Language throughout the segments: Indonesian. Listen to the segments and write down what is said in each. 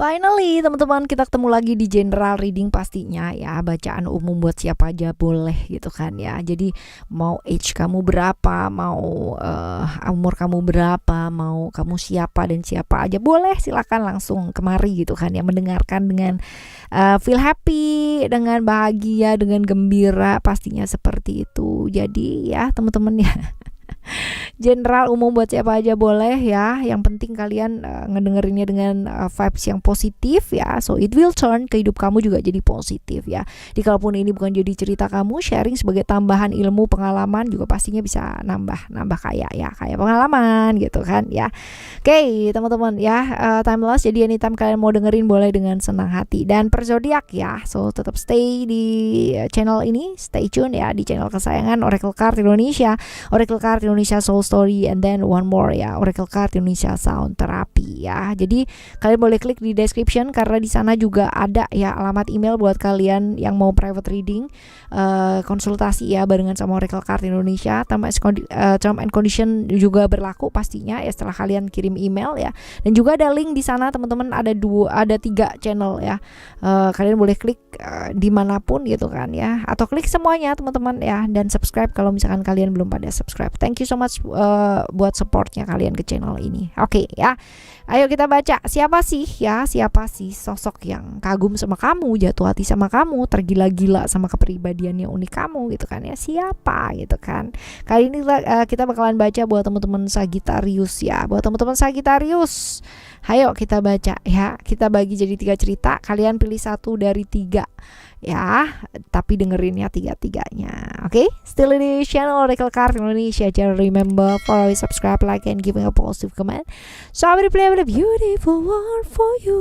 Finally, teman-teman, kita ketemu lagi di general reading pastinya ya. Bacaan umum buat siapa aja boleh gitu kan ya. Jadi mau age kamu berapa, mau umur kamu berapa, mau kamu siapa dan siapa aja boleh, silakan langsung kemari gitu kan ya, mendengarkan dengan feel happy, dengan bahagia, dengan gembira, pastinya seperti itu. Jadi ya teman-teman ya, general umum buat siapa aja boleh ya. Yang penting kalian ngedengerinnya dengan vibes yang positif ya. So it will turn ke hidup kamu juga jadi positif ya. Jadi kalaupun ini bukan jadi cerita kamu, sharing sebagai tambahan ilmu pengalaman juga pastinya bisa nambah kaya ya, kayak pengalaman gitu kan ya. Oke, teman-teman ya, timeless. Jadi anytime kalian mau dengerin boleh dengan senang hati. Dan per zodiak ya. So tetap stay di channel ini, stay tune ya di channel kesayangan Oracle Card Indonesia. Oracle Card Indonesia Soul Story, and then one more ya, Oracle Card Indonesia Sound Therapy ya. Jadi kalian boleh klik di description karena di sana juga ada ya alamat email buat kalian yang mau private reading, konsultasi ya barengan sama Oracle Card Indonesia. Term and condition juga berlaku pastinya ya setelah kalian kirim email ya. Dan juga ada link di sana teman-teman, ada 3 channel ya. Kalian boleh klik dimanapun gitu kan ya, atau klik semuanya teman-teman ya, dan subscribe kalau misalkan kalian belum pada subscribe. Thank you so much buat supportnya kalian ke channel ini. Oke ya, ayo kita baca. Siapa sih sosok yang kagum sama kamu, jatuh hati sama kamu, tergila-gila sama kepribadian yang unik kamu gitu kan ya. Siapa gitu kan. Kali ini kita bakalan baca buat teman-teman Sagittarius ya. Buat teman-teman Sagittarius, ayo kita baca ya. Kita bagi jadi 3 cerita. Kalian pilih 1 dari 3 ya, tapi dengerinnya 3-3-nya. Oke, still di channel Oracle Card Indonesia. Jangan remember follow, subscribe, like, and giving a positive comment. So I will play with a beautiful one for you.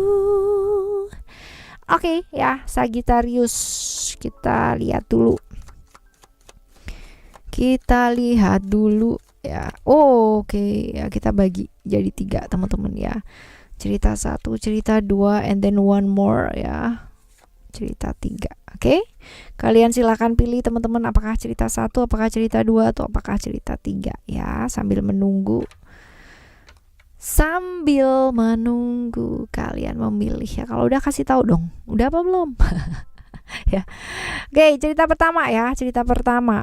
Oke ya, Sagittarius, kita lihat dulu ya. Oke ya, kita bagi jadi 3 teman-teman ya. Cerita 1, cerita 2, and then one more ya, cerita 3. Oke, kalian silakan pilih teman-teman, apakah cerita 1, apakah cerita 2, atau apakah cerita 3 ya. Sambil menunggu kalian memilih ya. Kalau udah kasih tahu dong, udah apa belum? Ya. Oke, cerita pertama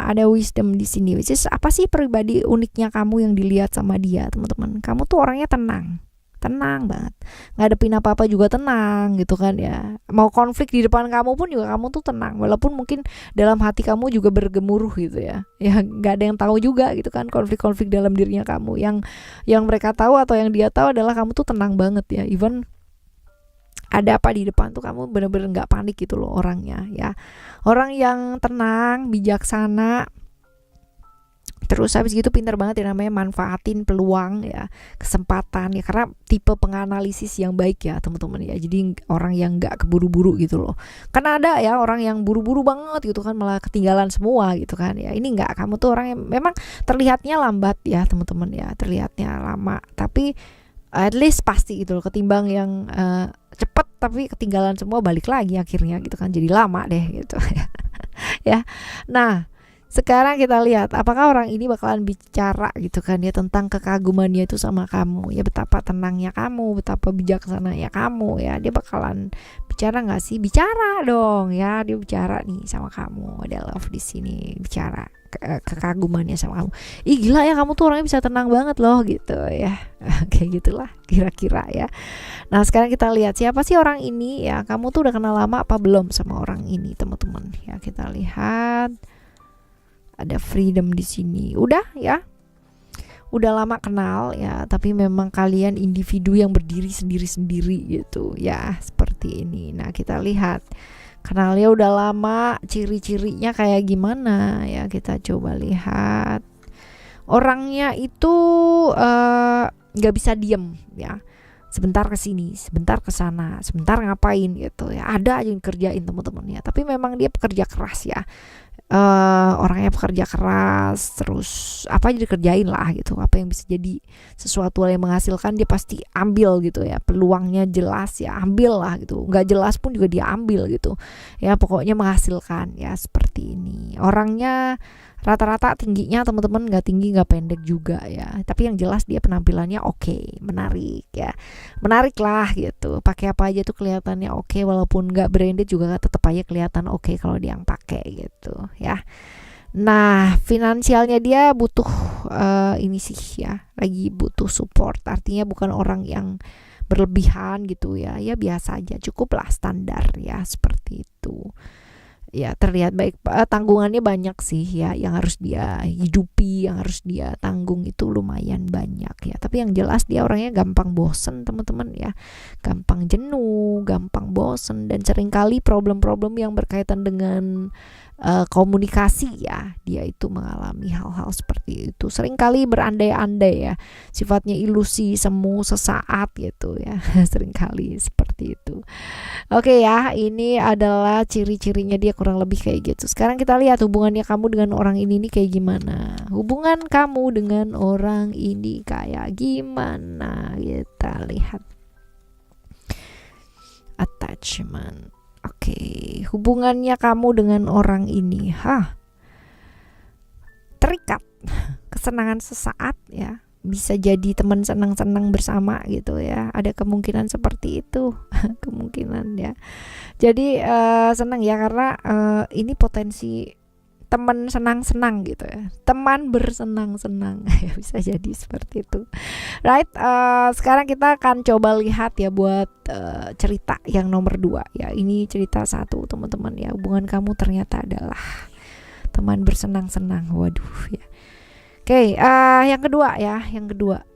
ada wisdom di sini. Which is, apa sih pribadi uniknya kamu yang dilihat sama dia, teman-teman? Kamu tuh orangnya tenang banget, ngadepin apa-apa juga tenang gitu kan ya. Mau konflik di depan kamu pun juga kamu tuh tenang, walaupun mungkin dalam hati kamu juga bergemuruh gitu ya. Ya nggak ada yang tahu juga gitu kan, konflik-konflik dalam dirinya kamu. Yang mereka tahu atau yang dia tahu adalah kamu tuh tenang banget ya. Even ada apa di depan tuh kamu bener-bener nggak panik gitu loh orangnya ya. Orang yang tenang, bijaksana. Terus habis gitu pintar banget ya, namanya manfaatin peluang ya, kesempatan ya, karena tipe penganalisis yang baik ya teman-teman ya. Jadi orang yang nggak keburu-buru gitu loh. Karena ada ya orang yang buru-buru banget gitu kan, malah ketinggalan semua gitu kan ya. Ini nggak, kamu tuh orang yang memang terlihatnya lambat ya teman-teman ya, terlihatnya lama, tapi at least pasti gitu loh, ketimbang yang cepet tapi ketinggalan semua, balik lagi akhirnya gitu kan, jadi lama deh gitu ya. Nah, sekarang kita lihat apakah orang ini bakalan bicara gitu kan ya tentang kekagumannya itu sama kamu ya, betapa tenangnya kamu, betapa bijaksananya kamu ya. Dia bakalan bicara nggak sih? Bicara dong ya, dia bicara nih sama kamu. Ada love di sini, bicara kekagumannya sama kamu. Ih gila ya, kamu tuh orangnya bisa tenang banget loh gitu ya. Kayak gitulah kira-kira ya. Nah sekarang kita lihat siapa sih orang ini ya. Kamu tuh udah kenal lama apa belum sama orang ini teman-teman ya. Kita lihat ada freedom di sini. Udah ya, udah lama kenal ya, tapi memang kalian individu yang berdiri sendiri-sendiri gitu ya, seperti ini. Nah kita lihat kenalnya udah lama, ciri-cirinya kayak gimana ya. Kita coba lihat. Orangnya itu gak bisa diem ya, sebentar ke sini, sebentar ke sana, sebentar ngapain gitu ya. Ada aja yang kerjain teman-teman ya, tapi memang dia pekerja keras ya. Orangnya pekerja keras, terus apa aja dikerjain lah gitu. Apa yang bisa jadi sesuatu yang menghasilkan dia pasti ambil gitu ya. Peluangnya jelas ya, ambil lah gitu. Nggak jelas pun juga dia ambil gitu ya. Pokoknya menghasilkan ya, seperti ini. Orangnya Rata-rata tingginya teman-teman nggak tinggi nggak pendek juga ya, tapi yang jelas dia penampilannya oke, menarik ya, menarik lah gitu. Pakai apa aja tuh kelihatannya oke, walaupun nggak branded juga tetap aja kelihatan oke kalau dia yang pakai gitu ya. Nah, finansialnya dia butuh ini sih ya, lagi butuh support. Artinya bukan orang yang berlebihan gitu ya, ya biasa aja, cukup lah standar ya, seperti itu. Ya terlihat baik, tanggungannya banyak sih ya yang harus dia hidupi, yang harus dia tanggung itu lumayan banyak ya, tapi yang jelas dia orangnya gampang bosen teman-teman ya, gampang jenuh, gampang bosen, dan seringkali problem-problem yang berkaitan dengan komunikasi ya, dia itu mengalami hal-hal seperti itu, seringkali berandai-andai ya, sifatnya ilusi semu sesaat gitu ya seringkali seperti itu. Oke ya, ini adalah ciri-cirinya dia kurang lebih kayak gitu. Sekarang kita lihat hubungannya kamu dengan orang ini nih kayak gimana. Hubungan kamu dengan orang ini kayak gimana? Kita lihat. Attachment. Oke, hubungannya kamu dengan orang ini, terikat, kesenangan sesaat ya. Bisa jadi teman senang-senang bersama gitu ya, ada kemungkinan seperti itu kemungkinan ya. Jadi senang ya karena ini potensi teman senang-senang gitu ya, teman bersenang-senang ya, bisa jadi seperti itu, right? Sekarang kita akan coba lihat ya buat cerita yang nomor 2 ya. Ini cerita 1 teman-teman ya, hubungan kamu ternyata adalah teman bersenang-senang. Waduh ya. Oke, yang kedua ya, yang kedua.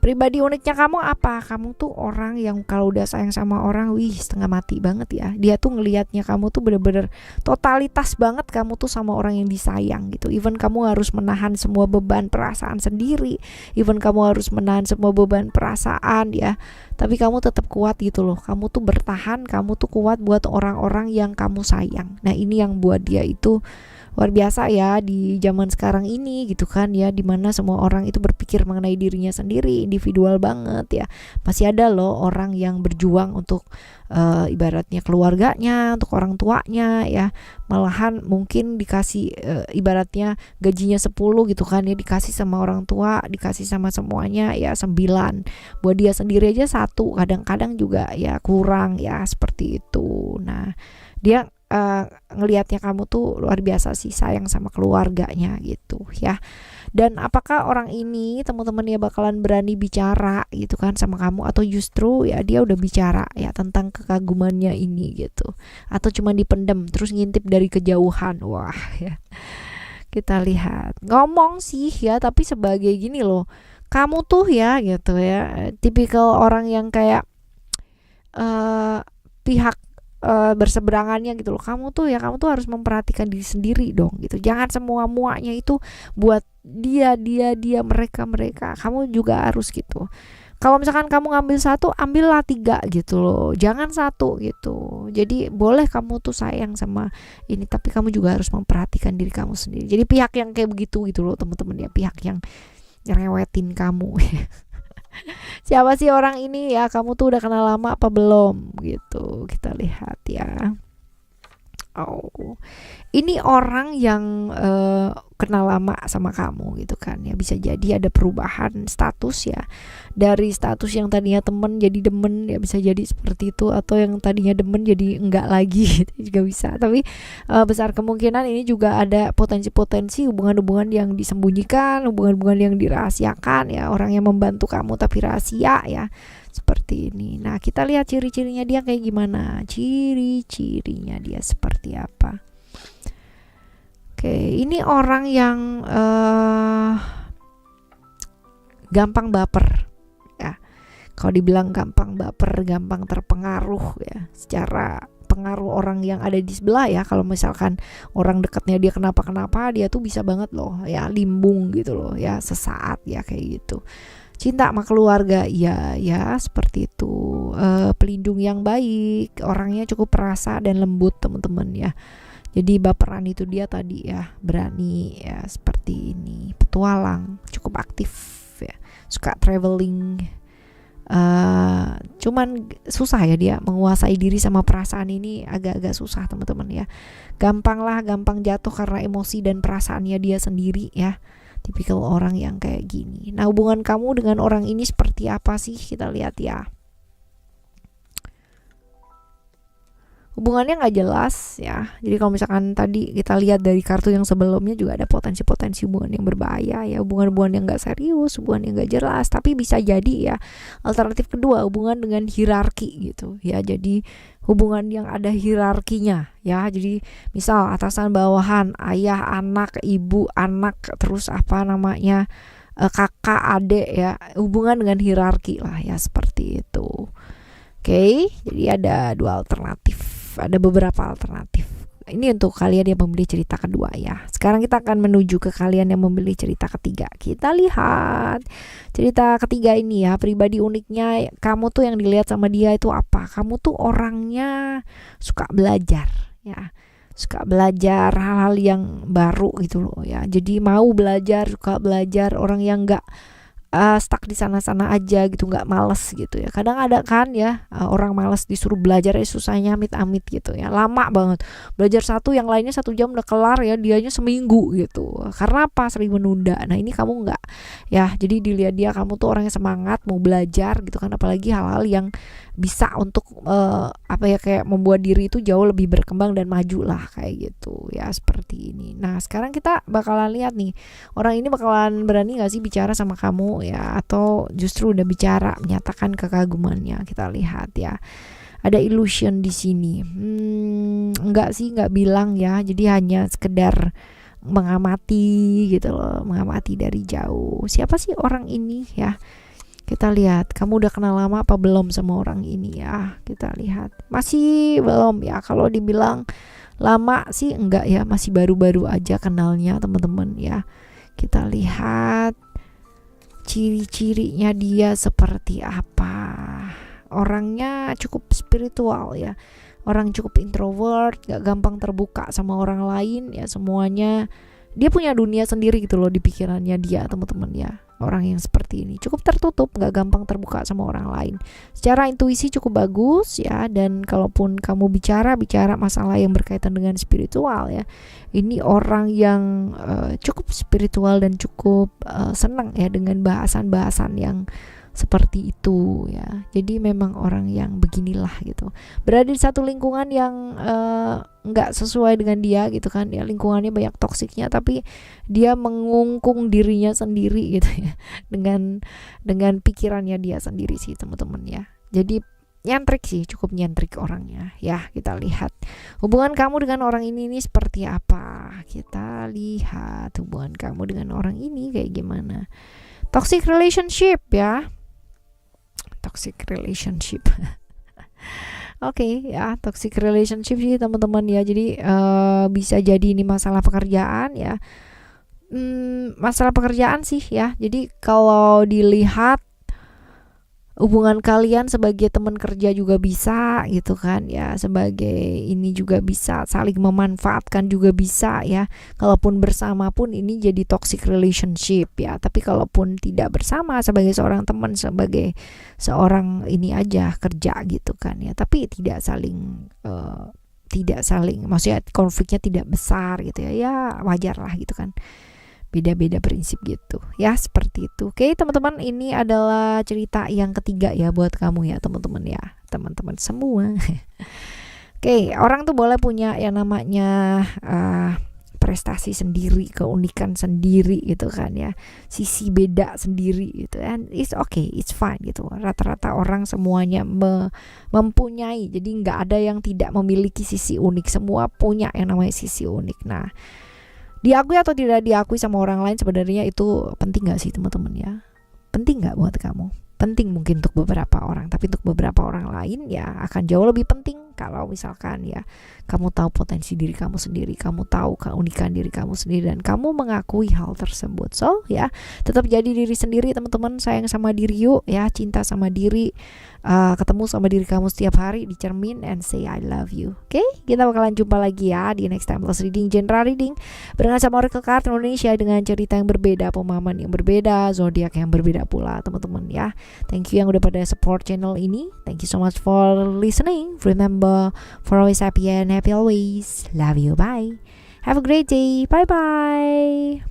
Pribadi uniknya kamu apa? Kamu tuh orang yang kalau udah sayang sama orang, setengah mati banget ya. Dia tuh ngelihatnya kamu tuh bener-bener totalitas banget, kamu tuh sama orang yang disayang gitu. Even kamu harus menahan semua beban perasaan sendiri, even kamu harus menahan semua beban perasaan ya, tapi kamu tetap kuat gitu loh. Kamu tuh bertahan, kamu tuh kuat buat orang-orang yang kamu sayang. Nah ini yang buat dia itu luar biasa ya di zaman sekarang ini gitu kan ya, dimana semua orang itu berpikir mengenai dirinya sendiri, individual banget ya. Masih ada loh orang yang berjuang untuk ibaratnya keluarganya, untuk orang tuanya ya, malahan mungkin dikasih ibaratnya gajinya 10 gitu kan ya, dikasih sama orang tua, dikasih sama semuanya ya 9, buat dia sendiri aja 1, kadang-kadang juga ya kurang ya, seperti itu. Nah dia ngelihatnya kamu tuh luar biasa sih, sayang sama keluarganya gitu ya. Dan apakah orang ini teman-teman ya bakalan berani bicara gitu kan sama kamu, atau justru ya dia udah bicara ya tentang kekagumannya ini gitu, atau cuma dipendem terus ngintip dari kejauhan. Wah ya, kita lihat ngomong sih ya, tapi sebagai gini loh, kamu tuh ya gitu ya, tipikal orang yang kayak pihak berseberangannya gitu loh. Kamu tuh harus memperhatikan diri sendiri dong gitu. Jangan semua muanya itu buat dia mereka. Kamu juga harus gitu. Kalau misalkan kamu ngambil 1, ambillah 3 gitu loh. Jangan 1 gitu. Jadi boleh kamu tuh sayang sama ini, tapi kamu juga harus memperhatikan diri kamu sendiri. Jadi pihak yang kayak begitu gitu loh teman-teman ya, pihak yang nyerewetin kamu. Siapa sih orang ini ya? Kamu tuh udah kenal lama apa belum gitu. Kita lihat ya. Oh, ini orang yang kenal lama sama kamu gitu kan ya. Bisa jadi ada perubahan status ya, dari status yang tadinya temen jadi demen ya, bisa jadi seperti itu. Atau yang tadinya demen jadi enggak lagi gitu juga bisa. Tapi besar kemungkinan ini juga ada potensi-potensi hubungan-hubungan yang disembunyikan, hubungan-hubungan yang dirahasiakan ya, orang yang membantu kamu tapi rahasia ya, seperti ini. Nah kita lihat ciri-cirinya dia kayak gimana, ciri-cirinya dia seperti apa. Oke, ini orang yang gampang baper ya. Kalau dibilang gampang baper, gampang terpengaruh ya, secara pengaruh orang yang ada di sebelah ya. Kalau misalkan orang dekatnya dia kenapa-kenapa, dia tuh bisa banget loh ya limbung gitu loh ya, sesaat ya kayak gitu. Cinta sama keluarga ya seperti itu. Pelindung yang baik, orangnya cukup perasa dan lembut teman-teman ya. Jadi baperan itu dia tadi ya, berani ya, seperti ini, petualang, cukup aktif ya, suka traveling, Cuman susah ya dia menguasai diri sama perasaan ini, agak-agak susah teman-teman ya. Gampang jatuh karena emosi dan perasaannya dia sendiri ya. Tipikal orang yang kayak gini. Nah, hubungan kamu dengan orang ini seperti apa sih? Kita lihat ya. Hubungannya nggak jelas ya. Jadi kalau misalkan tadi kita lihat dari kartu yang sebelumnya juga ada potensi-potensi hubungan yang berbahaya ya, hubungan-hubungan yang nggak serius, hubungan yang nggak jelas. Tapi bisa jadi ya alternatif kedua, hubungan dengan hierarki gitu ya. Jadi hubungan yang ada hierarkinya ya. Jadi misal atasan bawahan, ayah anak, ibu anak, terus kakak adik ya, hubungan dengan hierarki lah ya, seperti itu. Oke, jadi ada beberapa alternatif. Ini untuk kalian yang memilih cerita kedua ya. Sekarang kita akan menuju ke kalian yang memilih cerita ketiga. Kita lihat cerita ketiga ini ya, pribadi uniknya kamu tuh yang dilihat sama dia itu apa? Kamu tuh orangnya suka belajar ya. Suka belajar hal-hal yang baru gitu loh ya. Jadi mau belajar, suka belajar, orang yang enggak stuck di sana-sana aja gitu, nggak males gitu ya. Kadang ada kan ya orang males disuruh belajar susahnya amit-amit gitu ya, lama banget belajar satu, yang lainnya 1 jam udah kelar ya, dianya seminggu gitu. Karena apa? Sering menunda. Nah ini kamu nggak ya, jadi dilihat dia kamu tuh orang yang semangat mau belajar gitu kan, apalagi hal-hal yang bisa untuk kayak membuat diri itu jauh lebih berkembang dan maju lah kayak gitu ya, seperti ini. Nah sekarang kita bakalan lihat nih, orang ini bakalan berani nggak sih bicara sama kamu ya, atau justru udah bicara menyatakan kekagumannya. Kita lihat ya, ada illusion di sini. Enggak sih, nggak bilang ya, jadi hanya sekedar mengamati gitu loh, mengamati dari jauh. Siapa sih orang ini ya? Kita lihat, kamu udah kenal lama apa belum sama orang ini ya? Kita lihat, masih belum ya. Kalau dibilang lama sih enggak ya, masih baru-baru aja kenalnya teman-teman ya. Kita lihat ciri-cirinya dia seperti apa. Orangnya cukup spiritual ya, orang cukup introvert, gak gampang terbuka sama orang lain ya. Semuanya dia punya dunia sendiri gitu loh di pikirannya dia, teman-teman ya. Orang yang seperti ini cukup tertutup, gak gampang terbuka sama orang lain. Secara intuisi cukup bagus ya, dan kalaupun kamu bicara masalah yang berkaitan dengan spiritual ya, ini orang yang cukup spiritual dan cukup senang ya dengan bahasan-bahasan yang seperti itu ya. Jadi memang orang yang beginilah gitu, berada di satu lingkungan yang nggak sesuai dengan dia gitu kan ya, lingkungannya banyak toksiknya, tapi dia mengungkung dirinya sendiri gitu ya, dengan pikirannya dia sendiri sih teman-teman ya. Jadi nyentrik sih, cukup nyentrik orangnya ya. Kita lihat hubungan kamu dengan orang ini seperti apa. Kita lihat hubungan kamu dengan orang ini kayak gimana. Toxic relationship ya, toxic relationship. Oke ya, toxic relationship sih teman-teman ya. Jadi bisa jadi ini masalah pekerjaan ya. Masalah pekerjaan sih ya. Jadi kalau dilihat hubungan kalian sebagai teman kerja juga bisa gitu kan ya, sebagai ini juga bisa, saling memanfaatkan juga bisa ya. Kalaupun bersama pun ini jadi toxic relationship ya, tapi kalaupun tidak bersama sebagai seorang teman, sebagai seorang ini aja kerja gitu kan ya, tapi tidak saling maksudnya konfliknya tidak besar gitu ya, ya wajar lah gitu kan, beda-beda prinsip gitu ya, seperti itu. Oke teman-teman, ini adalah cerita yang ketiga ya buat kamu ya teman-teman ya, teman-teman semua. Oke, orang tuh boleh punya yang namanya prestasi sendiri, keunikan sendiri gitu kan ya, sisi beda sendiri gitu, and it's okay, it's fine gitu. Rata-rata orang semuanya mempunyai, jadi nggak ada yang tidak memiliki sisi unik, semua punya yang namanya sisi unik. Nah, diakui atau tidak diakui sama orang lain sebenarnya itu penting gak sih teman-teman ya? Penting gak buat kamu? Penting mungkin untuk beberapa orang, tapi untuk beberapa orang lain ya akan jauh lebih penting kalau misalkan ya kamu tahu potensi diri kamu sendiri, kamu tahu keunikan diri kamu sendiri, dan kamu mengakui hal tersebut. So ya, tetap jadi diri sendiri teman-teman, sayang sama diri yuk ya, cinta sama diri, ketemu sama diri kamu setiap hari di cermin and say I love you. Oke, kita bakalan jumpa lagi ya di next time plus reading, general reading barengan sama Oracle Card Indonesia dengan cerita yang berbeda, pemahaman yang berbeda, zodiak yang berbeda pula teman-teman ya. Thank you yang udah pada support channel ini. Thank you so much for listening. Remember, for always happy and happy always. Love you. Bye. Have a great day. Bye bye.